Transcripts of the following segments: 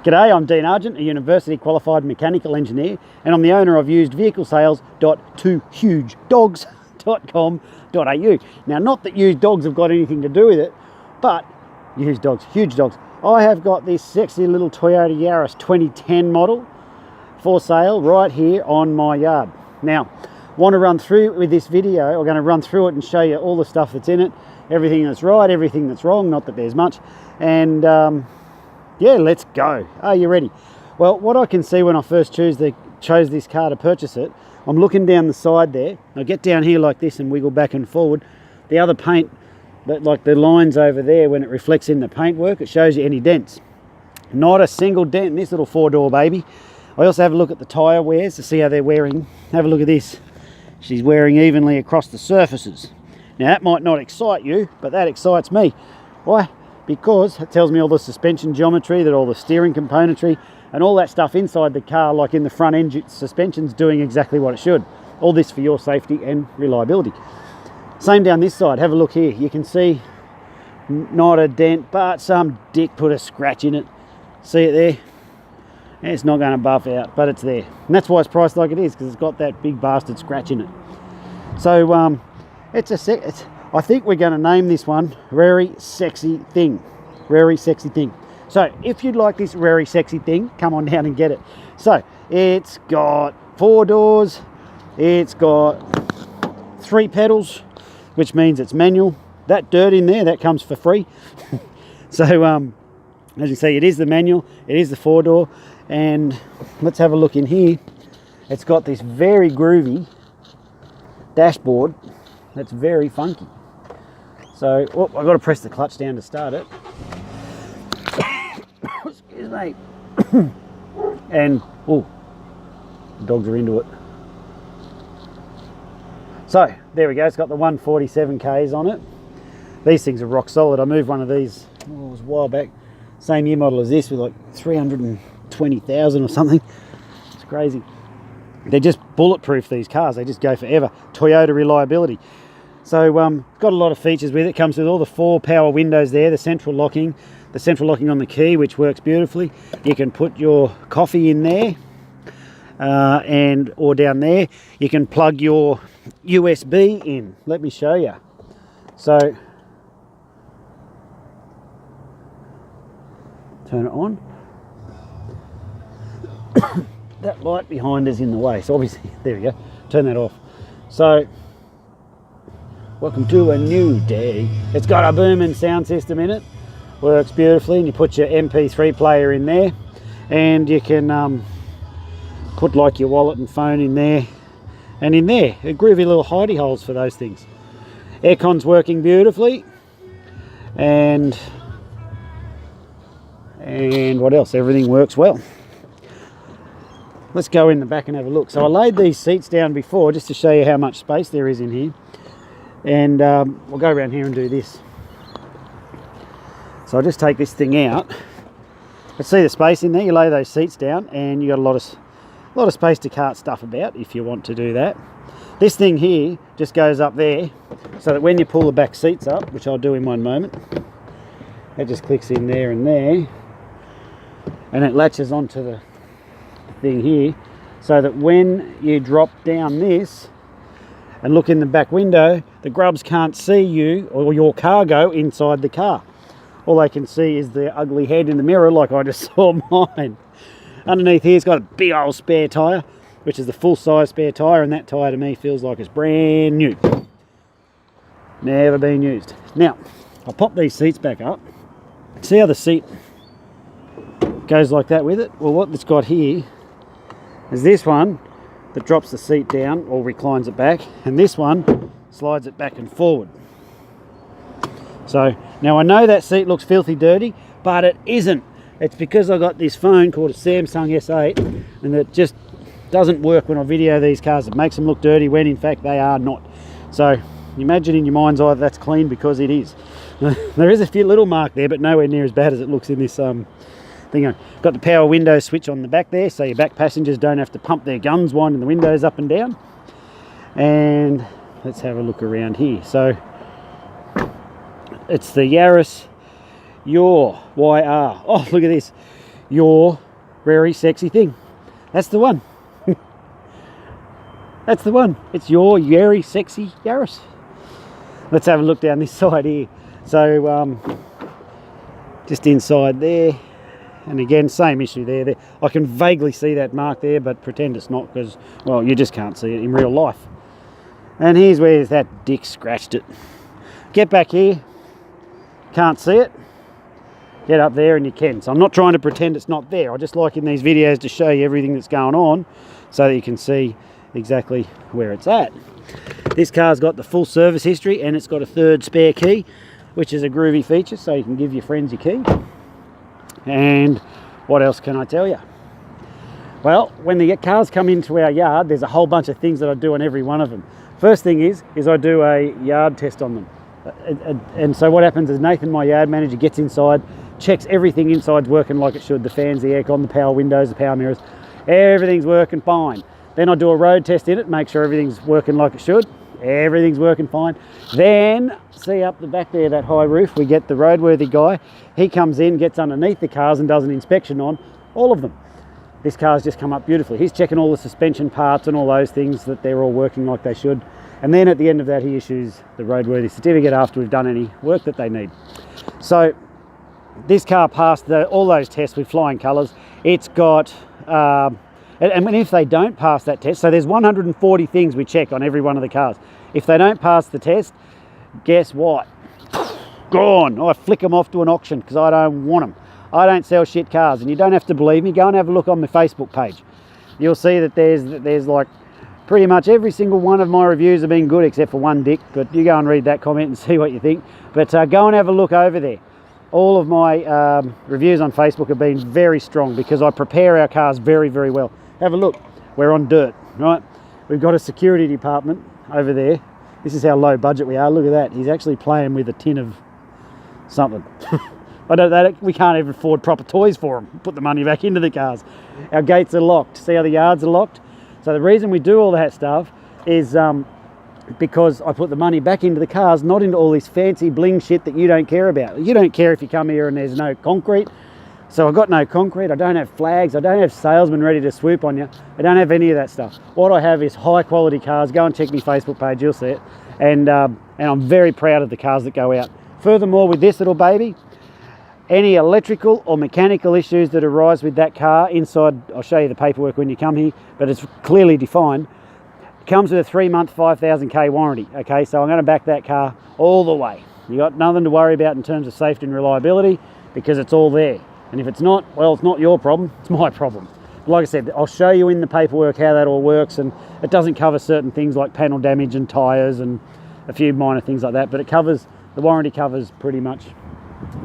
G'day, I'm Dean Argent, a university qualified mechanical engineer, and I'm the owner of usedvehiclesales.twohugedogs.com.au. Now, not that used dogs have got anything to do with it, but used dogs, huge dogs. I have got this sexy little Toyota Yaris 2010 model for sale right here on my yard. Now, want to run through with this video. I'm going to run through it and show you all the stuff that's in it, everything that's right, everything that's wrong, not that there's much, and yeah, let's go. Are you ready? Well, what I can see when I first chose this car to purchase it, I'm looking down the side there. I get down here like this and wiggle back and forward. The other paint, like the lines over there, when it reflects in the paintwork, it shows you any dents. Not a single dent in this little four-door baby. I also have a look at the tyre wears to see how they're wearing. Have a look at this. She's wearing evenly across the surfaces. Now, that might not excite you, but that excites me. Why? Because it tells me all the suspension geometry, that all the steering componentry and all that stuff inside the car, like in the front end suspension's doing exactly what it should. All this for your safety and reliability. Same down this side. Have a look here. You can see not a dent, but some dick put a scratch in it. See it there? It's not going to buff out, but it's there. And that's why it's priced like it is, because it's got that big bastard scratch in it. So I think we're going to name this one Very Sexy Thing. Very Sexy Thing. So if you'd like this very sexy thing, come on down and get it. So it's got 4 doors. It's got 3 pedals, which means it's manual. That dirt in there, that comes for free. So as you see, it is the manual. It is the 4-door. And let's have a look in here. It's got this very groovy dashboard that's very funky. So, I've got to press the clutch down to start it. Excuse me. And, the dogs are into it. So, there we go. It's got the 147 Ks on it. These things are rock solid. I moved one of these, it was a while back. Same year model as this with like 320,000 or something. It's crazy. They're just bulletproof, these cars. They just go forever. Toyota reliability. So got a lot of features with it. Comes with all the 4 power windows there, the central locking on the key, which works beautifully. You can put your coffee in there or down there. You can plug your USB in. Let me show you. So turn it on. That light behind is in the way, so obviously, there we go. Turn that off. So welcome to a new day. It's got a booming sound system in it. Works beautifully, and you put your MP3 player in there, and you can put like your wallet and phone in there, and in there, a groovy little hidey holes for those things. Aircon's working beautifully, and what else? Everything works well. Let's go in the back and have a look. So I laid these seats down before just to show you how much space there is in here. And we'll go around here and do this. So I'll just take this thing out. Let's see the space in there. You lay those seats down and you got a lot of space to cart stuff about if you want to do that. This thing here just goes up there so that when you pull the back seats up, which I'll do in one moment, it just clicks in there and there, and it latches onto the thing here, so that when you drop down this and look in the back window, the grubs can't see you or your cargo inside the car. All they can see is the ugly head in the mirror, like I just saw mine. Underneath here, it's got a big old spare tyre, which is the full-size spare tyre, and that tyre to me feels like it's brand new. Never been used. Now, I'll pop these seats back up. See how the seat goes like that with it? Well, what it's got here is this one that drops the seat down or reclines it back, and this one slides it back and forward. So now I know that seat looks filthy dirty, but it isn't. It's because I got this phone called a Samsung S8, and it just doesn't work when I video these cars. It makes them look dirty when in fact they are not. So imagine in your mind's eye that's clean, because it is. There is a few little mark there, but nowhere near as bad as it looks in this thing. Got the power window switch on the back there, so your back passengers don't have to pump their guns winding the windows up and down. And let's have a look around here. So it's the Yaris YR. Oh, look at this. your very sexy thing. That's the one. That's the one. It's your very sexy Yaris. Let's have a look down this side here. So just inside there, and again, same issue there. I can vaguely see that mark there, but pretend it's not, because, well, you just can't see it in real life. And here's where that dick scratched it. Get back here, can't see it. Get up there and you can. So I'm not trying to pretend it's not there. I just like in these videos to show you everything that's going on so that you can see exactly where it's at. This car's got the full service history, and it's got a third spare key, which is a groovy feature, so you can give your friends your key. And what else can I tell you? Well, when the cars come into our yard, there's a whole bunch of things that I do on every one of them. First thing is I do a yard test on them. And so what happens is Nathan, my yard manager, gets inside, checks everything inside's working like it should. The fans, the aircon, the power windows, the power mirrors, everything's working fine. Then I do a road test in it, make sure everything's working like it should. Everything's working fine. Then, see up the back there, that high roof, we get the roadworthy guy. He comes in, gets underneath the cars and does an inspection on all of them. This car's just come up beautifully. He's checking all the suspension parts and all those things, that they're all working like they should. And then at the end of that, he issues the roadworthy certificate after we've done any work that they need. So this car passed all those tests with flying colours. It's got, and if they don't pass that test, so there's 140 things we check on every one of the cars. If they don't pass the test, guess what? Gone. I flick them off to an auction because I don't want them. I don't sell shit cars, and you don't have to believe me. Go and have a look on my Facebook page. You'll see that there's like pretty much every single one of my reviews have been good except for one dick, but you go and read that comment and see what you think. But go and have a look over there. All of my reviews on Facebook have been very strong because I prepare our cars very, very well. Have a look. We're on dirt, right? We've got a security department over there. This is how low budget we are. Look at that. He's actually playing with a tin of something. We can't even afford proper toys for them. Put the money back into the cars. Our gates are locked. See how the yards are locked? So the reason we do all that stuff is because I put the money back into the cars, not into all this fancy bling shit that you don't care about. You don't care if you come here and there's no concrete. So I've got no concrete. I don't have flags. I don't have salesmen ready to swoop on you. I don't have any of that stuff. What I have is high quality cars. Go and check my Facebook page. You'll see it. And I'm very proud of the cars that go out. Furthermore, with this little baby, any electrical or mechanical issues that arise with that car inside, I'll show you the paperwork when you come here, but it's clearly defined. It comes with a 3-month 5,000k warranty. Okay, so I'm going to back that car all the way. You got nothing to worry about in terms of safety and reliability because it's all there. And if it's not, well, it's not your problem, it's my problem. But like I said, I'll show you in the paperwork how that all works, and it doesn't cover certain things like panel damage and tyres and a few minor things like that, but the warranty covers pretty much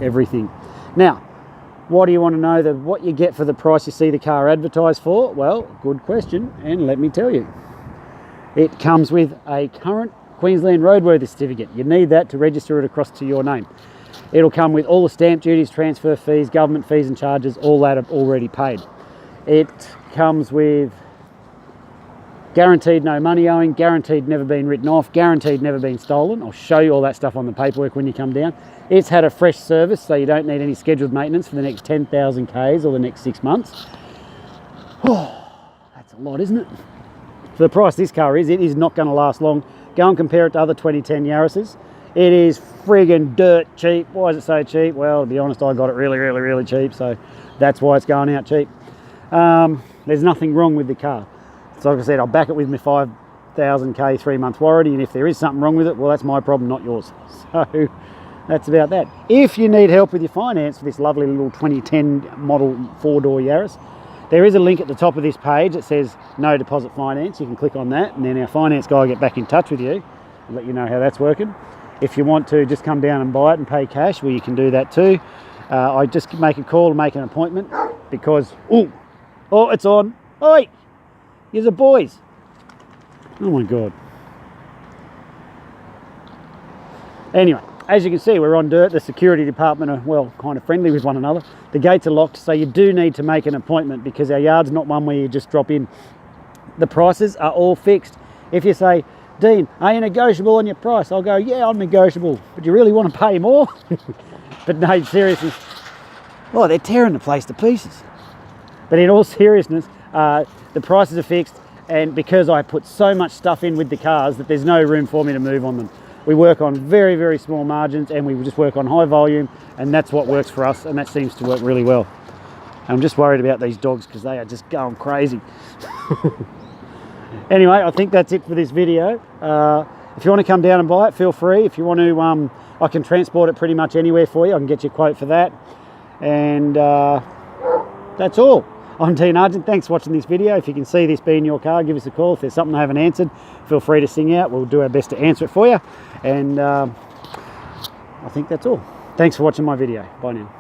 everything. Now, what do you want to know what you get for the price you see the car advertised for? Well, good question, and let me tell you. It comes with a current Queensland roadworthy certificate. You need that to register it across to your name. It'll come with all the stamp duties, transfer fees, government fees and charges, all that are already paid. It comes with guaranteed no money owing, guaranteed never been written off, guaranteed never been stolen. I'll show you all that stuff on the paperwork when you come down. It's had a fresh service, so you don't need any scheduled maintenance for the next 10,000 Ks or the next 6 months. Oh, that's a lot, isn't it? For the price this car is, it is not going to last long. Go and compare it to other 2010 Yarises. It is friggin' dirt cheap. Why is it so cheap? Well, to be honest, I got it really, really, really cheap, so that's why it's going out cheap. There's nothing wrong with the car. So like I said, I'll back it with my 5,000k 3-month warranty, and if there is something wrong with it, well, that's my problem, not yours. So that's about that. If you need help with your finance for this lovely little 2010 model 4-door Yaris, there is a link at the top of this page that says no deposit finance. You can click on that, and then our finance guy will get back in touch with you and let you know how that's working. If you want to just come down and buy it and pay cash, well, you can do that too. I just make a call and make an appointment because, oh, it's on. Oi, you're the boys. Oh my God. Anyway, as you can see, we're on dirt. The security department are, well, kind of friendly with one another. The gates are locked, so you do need to make an appointment because our yard's not one where you just drop in. The prices are all fixed. If you say, Dean, are you negotiable on your price? I'll go, yeah, I'm negotiable. But you really want to pay more? But no, seriously. Oh, they're tearing the place to pieces. But in all seriousness, the prices are fixed, and because I put so much stuff in with the cars that there's no room for me to move on them. We work on very, very small margins, and we just work on high volume, and that's what works for us, and that seems to work really well. I'm just worried about these dogs because they are just going crazy. Anyway, I think that's it for this video. If you want to come down and buy it, feel free. If you want to, I can transport it pretty much anywhere for you. I can get you a quote for that. And that's all. I'm T and Argent. Thanks for watching this video. If you can see this being your car, give us a call. If there's something I haven't answered, feel free to sing out. We'll do our best to answer it for you. And I think that's all. Thanks for watching my video. Bye now.